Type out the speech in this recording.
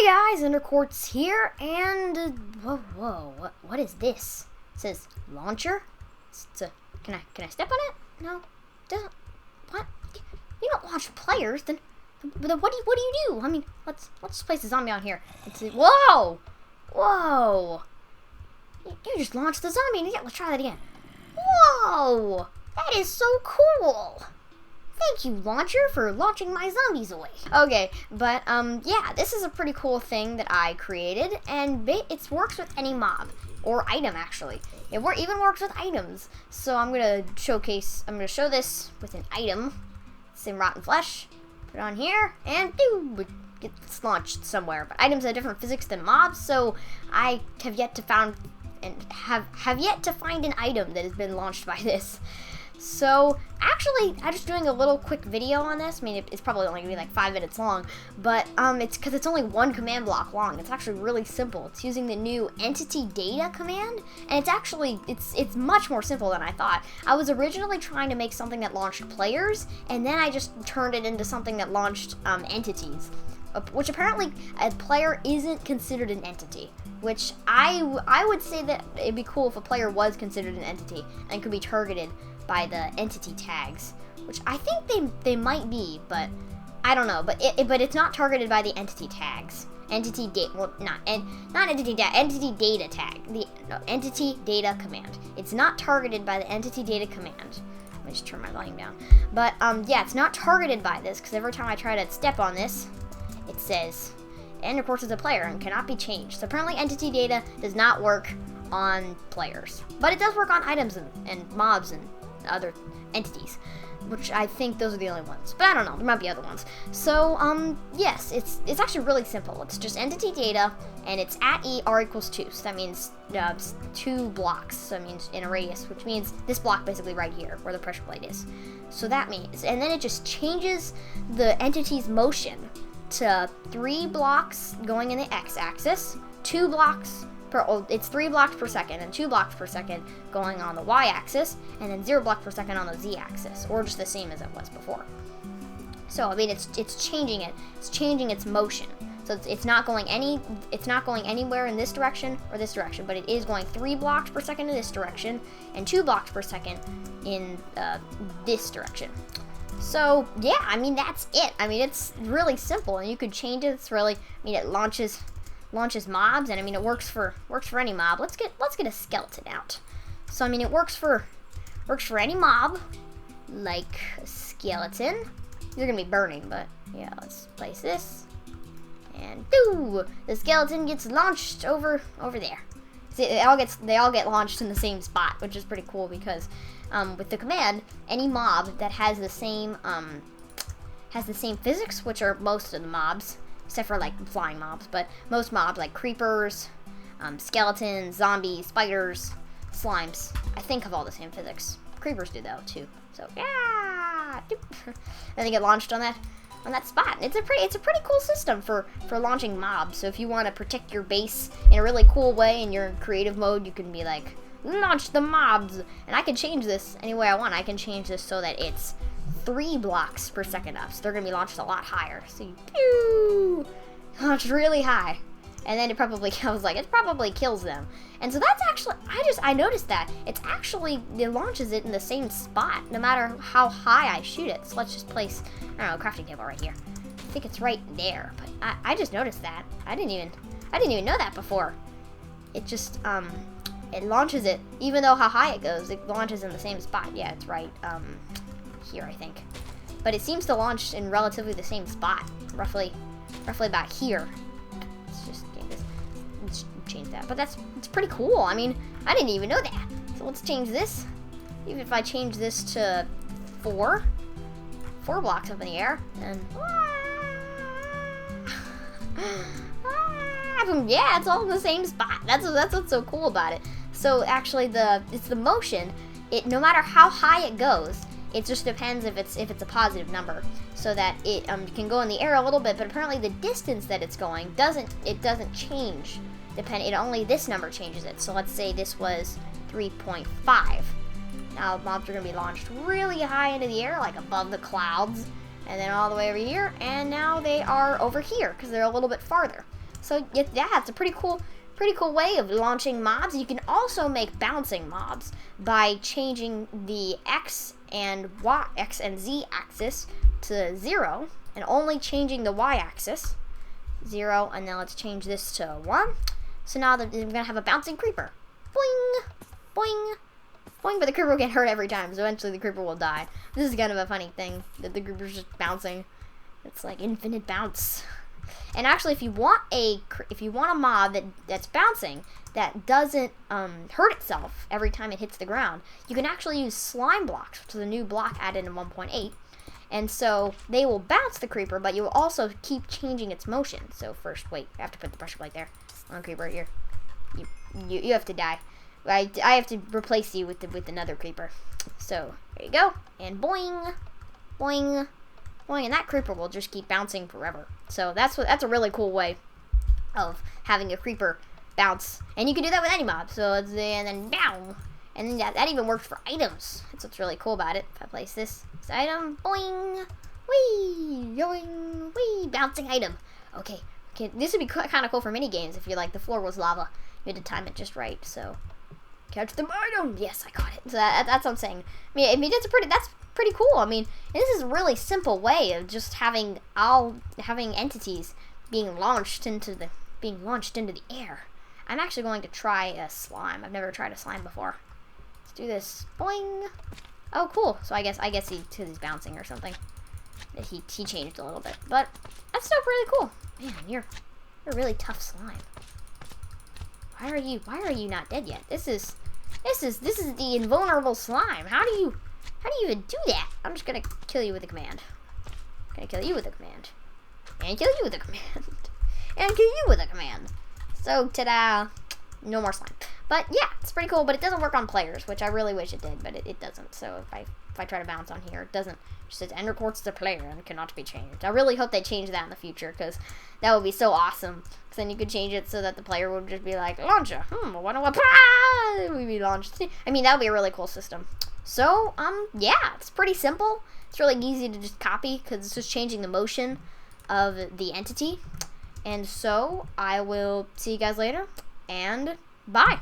guys, Undercourt's here, and whoa, what is this? It says launcher. Can I step on it? No, doesn't. What? You don't launch players, then what do you do? I mean, let's just place a zombie on here. Whoa. You just launched the zombie. Yeah, let's try that again. Whoa, that is so cool. Thank you, launcher, for launching my zombies away. Okay, but, yeah, this is a pretty cool thing that I created, and it works with any mob, or item, actually. It even works with items. So I'm gonna show this with an item. Same rotten flesh. Put it on here, and it gets launched somewhere. But items have different physics than mobs, so I have yet to find an item that has been launched by this. So, actually, I'm just doing a little quick video on this. I mean, it's probably only going to be like 5 minutes long, but it's because it's only one command block long. It's actually really simple. It's using the new entitydata command, and it's much more simple than I thought. I was originally trying to make something that launched players, and then I just turned it into something that launched entities, which apparently a player isn't considered an entity. Which I would say that it'd be cool if a player was considered an entity and could be targeted by the entity tags, which I think they might be, but I don't know. But it's not targeted by the entity tags. Entity data tag. Entity data command. It's not targeted by the entity data command. Let me just turn my volume down. But yeah, it's not targeted by this because every time I try to step on this, it says, and of course it's a player and cannot be changed. So apparently entity data does not work on players, but it does work on items and mobs and other entities, which I think those are the only ones, but I don't know, there might be other ones. So yes, it's actually really simple. It's just entity data, and it's at r equals 2, so that means it's 2 blocks, so that means in a radius, which means this block basically right here where the pressure plate is. So that means, and then it just changes the entity's motion to 3 blocks going in the x-axis, 2 blocks it's 3 blocks per second and 2 blocks per second going on the y-axis, and then 0 block per second on the z-axis, or just the same as it was before. So I mean, it's changing it. It's changing its motion. So it's not going anywhere in this direction or this direction, but it is going 3 blocks per second in this direction and 2 blocks per second in this direction. So yeah, I mean, that's it. I mean, it's really simple, and you could change it. It's really, I mean, it launches mobs, and I mean, it works for any mob. Let's get a skeleton out. So I mean, it works for any mob, like a skeleton. You're gonna be burning, but yeah, let's place this, and the skeleton gets launched over there. See, they all get launched in the same spot, which is pretty cool because with the command, any mob that has the same physics, which are most of the mobs, except for like flying mobs, but most mobs like creepers, skeletons, zombies, spiders, slimes, I think have all the same physics. Creepers do though too. So yeah, and they get launched on that spot. It's a pretty cool system for launching mobs. So if you want to protect your base in a really cool way and you're in creative mode, you can be like, launch the mobs, and I can change this any way I want. I can change this so that it's 3 blocks per second up, so they're gonna be launched a lot higher. So you launch really high, and then it probably kills them. And so that's actually, I noticed that it launches it in the same spot no matter how high I shoot it. So let's just place, I don't know, a crafting table right here. I think it's right there, but I just noticed that. I didn't even know that before. It just it launches it, even though how high it goes, it launches in the same spot. Yeah, it's right here, I think. But it seems to launch in relatively the same spot, roughly about here. Let's just let's change that. But it's pretty cool. I mean, I didn't even know that. So let's change this. Even if I change this to 4 blocks up in the air, and yeah, it's all in the same spot. That's what's so cool about it. So actually, it's the motion. No matter how high it goes, it just depends if it's a positive number, so that it can go in the air a little bit. But apparently, the distance that it's going doesn't change. Only this number changes it. So let's say this was 3.5. Now mobs are gonna be launched really high into the air, like above the clouds, and then all the way over here. And now they are over here because they're a little bit farther. So yeah, it's a pretty cool way of launching mobs. You can also make bouncing mobs by changing the X and Z axis to 0, and only changing the Y axis 0, and then let's change this to 1. So now we're gonna have a bouncing creeper. Boing, boing, boing. But the creeper will get hurt every time, so eventually the creeper will die. This is kind of a funny thing that the creeper's just bouncing. It's like infinite bounce. And actually, if you want a mob that's bouncing that doesn't hurt itself every time it hits the ground, you can actually use slime blocks, which is a new block added in 1.8. And so they will bounce the creeper, but you will also keep changing its motion. So first, wait, I have to put the pressure plate there on creeper here. You have to die. I have to replace you with another creeper. So there you go, and boing, boing, boing, and that creeper will just keep bouncing forever. So that's a really cool way of having a creeper bounce, and you can do that with any mob. So it's and then down, and then that even works for items. That's what's really cool about it. If I place this item, boing, wee, going, wee, bouncing item. Okay, this would be kind of cool for mini games if the floor was lava. You had to time it just right. So catch the item. Yes, I got it. So that's what I'm saying. I mean, that's pretty cool. I mean, this is a really simple way of just having entities being launched into the air. I'm actually going to try a slime. I've never tried a slime before. Let's do this. Boing. Oh, cool. So I guess he's bouncing or something. He changed a little bit, but that's still really cool. Man, you're a really tough slime. Why are you not dead yet? This is the invulnerable slime. How do you even do that? I'm just gonna kill you with a command. And kill you with a command. And kill you with a command. And kill you with a command. So, ta-da. No more slime. But yeah, it's pretty cool, but it doesn't work on players, which I really wish it did, but it doesn't. So if I try to bounce on here, it doesn't. It just says end records to player and cannot be changed. I really hope they change that in the future, because that would be so awesome. Because then you could change it so that the player would just be like, launcher, what do I, it would be launched. I mean, that would be a really cool system. So, yeah, it's pretty simple. It's really easy to just copy, because it's just changing the motion of the entity. And so, I will see you guys later, and bye.